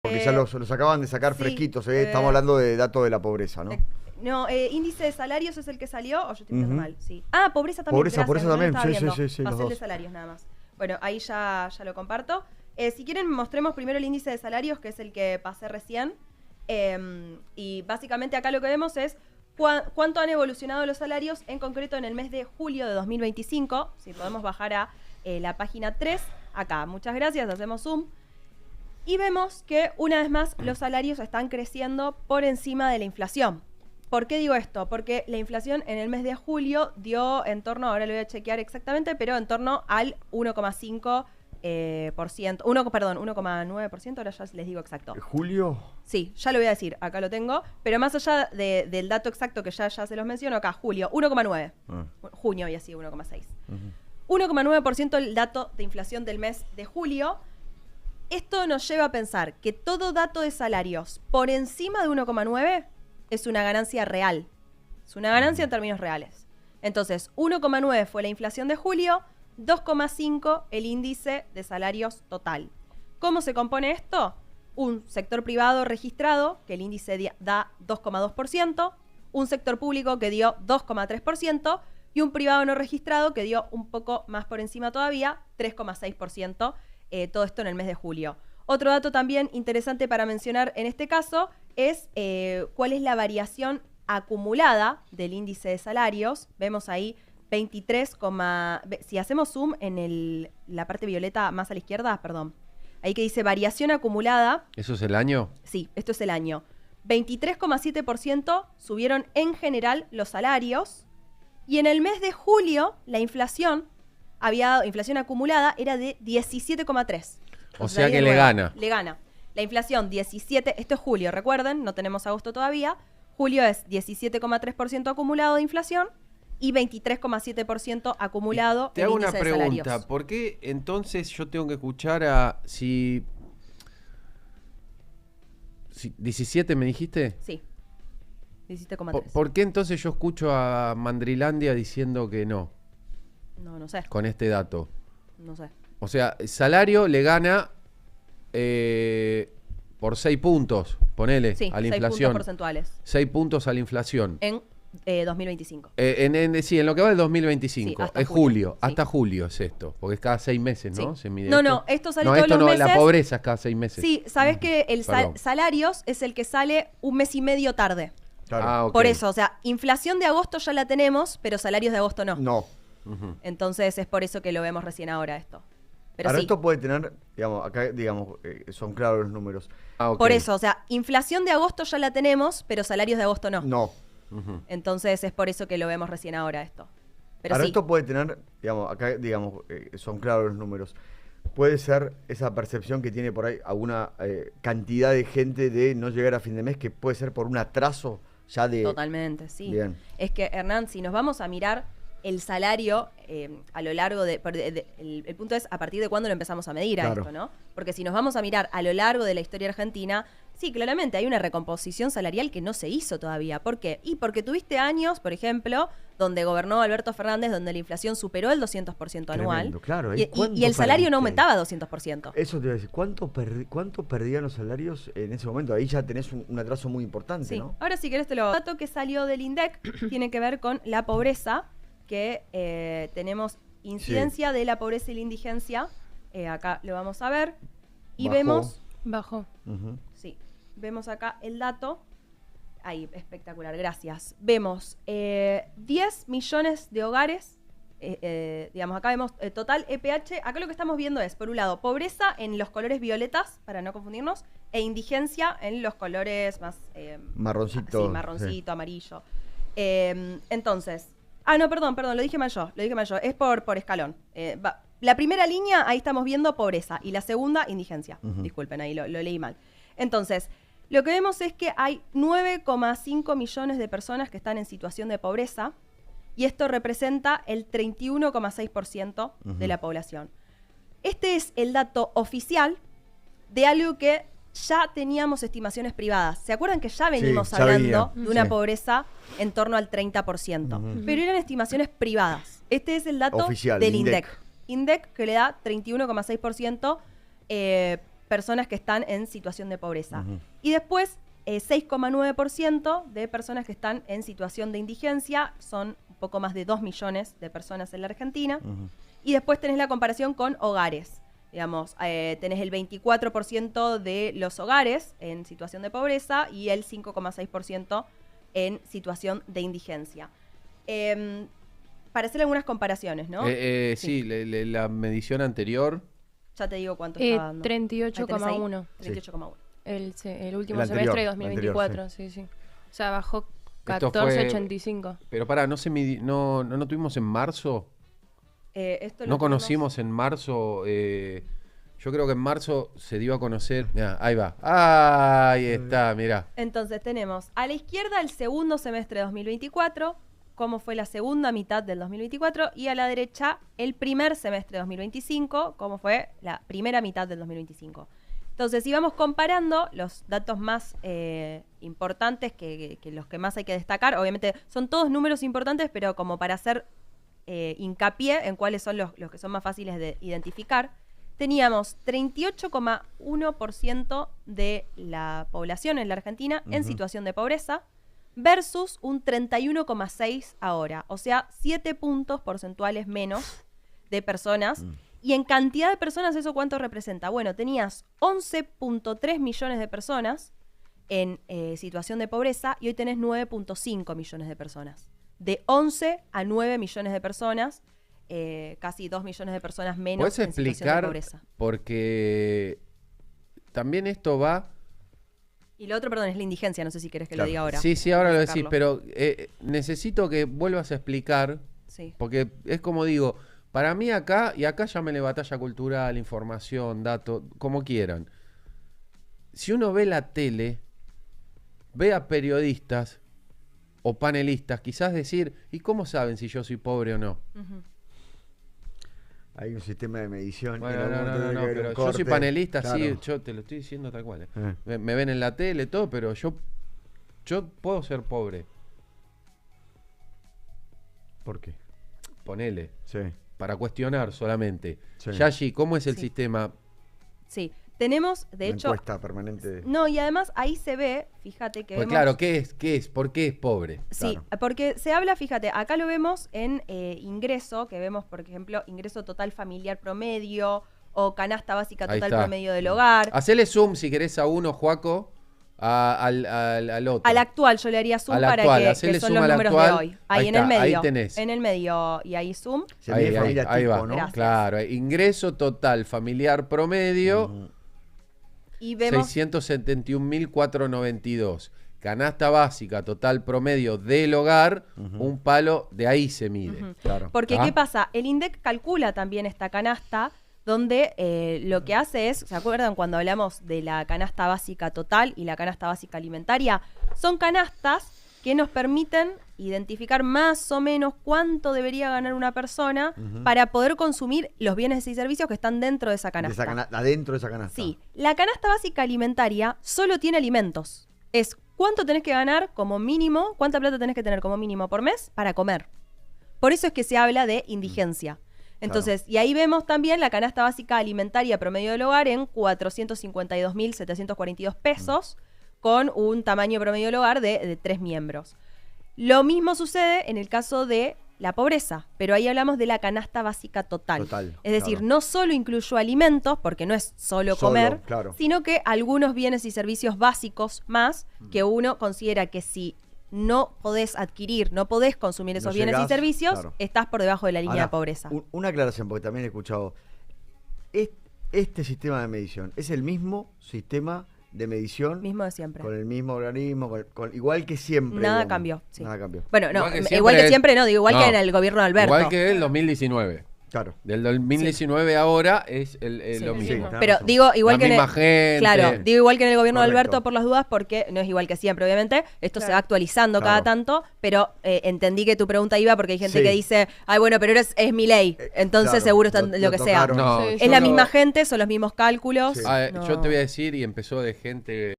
Porque ya los acaban de sacar sí, fresquitos, estamos hablando de datos de la pobreza, ¿no? No, índice de salarios es el que salió, o yo estoy mirando mal, sí. Ah, pobreza también, Pobreza gracias, también, no lo estaba sí, viendo. sí, Pasé los el de dos. salarios nada más. Bueno, ahí ya lo comparto. Si quieren, mostremos primero el índice de salarios, que es el que pasé recién. Y básicamente acá lo que vemos es cuánto han evolucionado los salarios, en concreto en el mes de julio de 2025. Si podemos bajar a la página 3, acá. Muchas gracias, hacemos zoom. Y vemos que, una vez más, los salarios están creciendo por encima de la inflación. ¿Por qué digo esto? Porque la inflación en el mes de julio dio en torno, ahora lo voy a chequear exactamente, pero en torno al 1,5%, 1,9%, ahora ya les digo exacto. ¿Julio? Sí, ya lo voy a decir, acá lo tengo, pero más allá del dato exacto que ya se los menciono, acá, julio, 1,9%. Junio había sido 1,6%. 1,9% el dato de inflación del mes de julio. Esto nos lleva a pensar que todo dato de salarios por encima de 1,9 es una ganancia real. Es una ganancia en términos reales. Entonces, 1,9 fue la inflación de julio, 2,5 el índice de salarios total. ¿Cómo se compone esto? Un sector privado registrado, que el índice da 2,2%, un sector público que dio 2,3%, y un privado no registrado que dio un poco más por encima todavía, 3,6%. Todo esto en el mes de julio. Otro dato también interesante para mencionar en este caso es cuál es la variación acumulada del índice de salarios. Vemos ahí 23, si hacemos zoom en la parte violeta más a la izquierda, perdón, ahí que dice variación acumulada. ¿Eso es el año? Sí, esto es el año. 23,7% subieron en general los salarios, y en el mes de julio la inflación inflación acumulada era de 17,3. O sea que le gana. Le gana. La inflación 17, esto es julio, recuerden, no tenemos agosto todavía. Julio es 17,3% acumulado de inflación y 23,7% acumulado Te hago una índice de salarios. pregunta, ¿por qué entonces yo tengo que escuchar a si 17 me dijiste? Sí. 17,3. ¿Por qué entonces yo escucho a Mandrilandia diciendo que no? No sé. Con este dato. No sé. O sea, el salario le gana por 6 puntos, ponele, Sí, a la 6 inflación. puntos porcentuales. 6 puntos a la inflación. En 2025. Sí, en lo que va del 2025. Sí, hasta es julio, julio. sí. Hasta julio es esto. Porque es cada 6 meses, ¿no? Sí. Se mide No, esto sale todos esto los meses. La pobreza es cada 6 meses. Sí, sabes que el Perdón. salarios es el que sale un mes y medio tarde. Claro. Ah, ok. Por eso, o sea, inflación de agosto ya la tenemos, pero salarios de agosto no. No. Entonces es por eso que lo vemos recién ahora esto. Pero Ahora sí, esto puede tener, digamos, acá, digamos, son claros los números. Ah, ok. por eso, o sea, inflación de agosto ya la tenemos, pero salarios de agosto no. No. Entonces es por eso que lo vemos recién ahora esto. Pero Ahora sí, esto puede tener, digamos, acá, digamos, son claros los números. Puede ser esa percepción que tiene por ahí alguna cantidad de gente de no llegar a fin de mes, que puede ser por un atraso ya de... totalmente, sí. Bien. Es que, Hernán, si nos vamos a mirar el salario a lo largo el punto es a partir de cuándo lo empezamos a medir a Claro. esto, ¿no? Porque si nos vamos a mirar a lo largo de la historia argentina, sí, claramente hay una recomposición salarial que no se hizo todavía. ¿Por qué? Y porque tuviste años, por ejemplo, donde gobernó Alberto Fernández, donde la inflación superó el 200% anual. Tremendo, claro. Y el salario no aumentaba 200%. Eso te iba a decir, ¿cuánto perdían los salarios en ese momento? Ahí ya tenés un atraso muy importante, Sí. ¿no? Ahora si querés el dato que salió del INDEC tiene que ver con la pobreza, que tenemos incidencia de la pobreza y la indigencia. Acá lo vamos a ver. Y Bajó. vemos, Bajó. sí, vemos acá el dato. Ahí, espectacular, gracias. Vemos 10 millones de hogares. Digamos, acá vemos total EPH. Acá lo que estamos viendo es, por un lado, pobreza en los colores violetas, para no confundirnos, e indigencia en los colores más... Marroncito. Sí, marroncito, amarillo. Entonces... Ah, no, perdón, lo dije mal yo. Es por escalón. La primera línea, ahí estamos viendo pobreza. Y la segunda, indigencia. Disculpen, ahí lo leí mal. Entonces, lo que vemos es que hay 9,5 millones de personas que están en situación de pobreza. Y esto representa el 31,6% de la población. Este es el dato oficial de algo que ya teníamos estimaciones privadas. ¿Se acuerdan que ya venimos ya hablando venía. de una Sí. pobreza en torno al 30%? Pero eran estimaciones privadas. Este es el dato Oficial, del INDEC. INDEC que le da 31,6% personas que están en situación de pobreza. Y después, 6,9% de personas que están en situación de indigencia, son un poco más de 2 millones de personas en la Argentina. Y después tenés la comparación con hogares. Digamos, tenés el 24% de los hogares en situación de pobreza y el 5,6% en situación de indigencia. Para hacer algunas comparaciones, ¿no? Sí, la medición anterior. Ya te digo cuánto está dando. 38,1. 38,1. El último El anterior, semestre de 2024, anterior, sí. O sea, bajó Esto fue- 14,85. Pero pará, no tuvimos en marzo. Esto lo No tenemos- conocimos en marzo. Yo creo que en marzo se dio a conocer. Mirá, ahí va. Ahí está, mirá. Entonces tenemos a la izquierda el segundo semestre de 2024, cómo fue la segunda mitad del 2024, y a la derecha el primer semestre de 2025, cómo fue la primera mitad del 2025. Entonces, si vamos comparando los datos más importantes, que los que más hay que destacar, obviamente son todos números importantes, pero como para hacer hincapié en cuáles son los que son más fáciles de identificar, teníamos 38,1% de la población en la Argentina en situación de pobreza versus un 31,6% ahora. O sea, 7 puntos porcentuales menos de personas. Y en cantidad de personas, ¿eso cuánto representa? Bueno, tenías 11,3 millones de personas en situación de pobreza y hoy tenés 9,5 millones de personas. De 11 a 9 millones de personas, casi 2 millones de personas menos ¿Puedes en situación de explicar? pobreza. Porque también esto va. Y lo otro, perdón, es la indigencia, no sé si querés que lo Claro. diga ahora. Sí, ahora lo decís, Sacarlo. pero necesito que vuelvas a explicar. Sí. Porque es como digo, para mí acá, y acá llámenle batalla cultural, información, datos, como quieran. Si uno ve la tele, ve a periodistas o panelistas, quizás decir, ¿y cómo saben si yo soy pobre o no? Ujú. Hay un sistema de medición. Bueno, en algún momento tiene que haber pero un yo soy corte. panelista, Claro. sí, yo te lo estoy diciendo tal cual. Eh. Me ven en la tele, todo, pero yo puedo ser pobre, ¿Por qué? ponele, Sí. para cuestionar solamente. Sí. Yashi, ¿cómo es el Sí. sistema? Sí. Tenemos, de Una hecho... encuesta permanente. No, y además ahí se ve, fíjate que Pues vemos... claro, ¿qué es? ¿Por qué es pobre? Sí, Claro. porque se habla, fíjate, acá lo vemos en ingreso, que vemos, por ejemplo, ingreso total familiar promedio o canasta básica Ahí total está. promedio del hogar. Hacele zoom si querés a uno, Juaco, al otro. Al actual yo le haría zoom Al para actual, que hacele son zoom los al números actual. de hoy. Ahí, Ahí en el está, ahí medio. tenés. En el medio y ahí zoom. Se mide familia ahí tipo, va. ¿no? Gracias. Claro, ingreso total familiar promedio, Y vemos 671.492. Canasta básica total promedio del hogar, un palo, de ahí se mide. Claro. Porque, Ah. ¿qué pasa? El INDEC calcula también esta canasta, donde lo que hace es, ¿se acuerdan cuando hablamos de la canasta básica total y la canasta básica alimentaria? Son canastas que nos permiten identificar más o menos cuánto debería ganar una persona para poder consumir los bienes y servicios que están dentro de esa De canasta. esa adentro de esa canasta. Sí, la canasta básica alimentaria solo tiene alimentos. Es cuánto tenés que ganar como mínimo, cuánta plata tenés que tener como mínimo por mes para comer. Por eso es que se habla de indigencia. Entonces, y ahí vemos también la canasta básica alimentaria promedio del hogar en 452.742 pesos, con un tamaño promedio del hogar de 3 miembros. Lo mismo sucede en el caso de la pobreza, pero ahí hablamos de la canasta básica total. Total, Es decir, claro. no solo incluyó alimentos, porque no es solo Solo, comer, claro. sino que algunos bienes y servicios básicos más que uno considera que si no podés adquirir, no podés consumir esos No bienes y llegás, servicios, claro. estás por debajo de la línea Ahora, de pobreza. Una aclaración, porque también he escuchado. Este sistema de medición es el mismo sistema de medición Mismo de siempre. con el mismo organismo, igual que siempre. Nada digamos. cambió. Sí. Nada cambió. Bueno, no, Igual que igual que siempre siempre no, digo, igual no. que en el gobierno de Alberto. Igual que el 2019. Claro. Del 2019 ahora es lo Sí, mismo. sí. tenés Pero razón. digo, igual La que en el, misma gente. claro, digo igual que en el gobierno de Correcto. Alberto por las dudas, porque no es igual que siempre, obviamente. Esto se Claro. va actualizando Claro. cada tanto, pero entendí que tu pregunta iba porque hay gente Sí. que dice, ay, bueno, pero es mi ley, entonces claro, seguro está lo lo que sea. tocaron. No, Sí, Es yo la lo- misma gente, son los mismos cálculos. Sí. Yo No. te voy a decir, y empezó de gente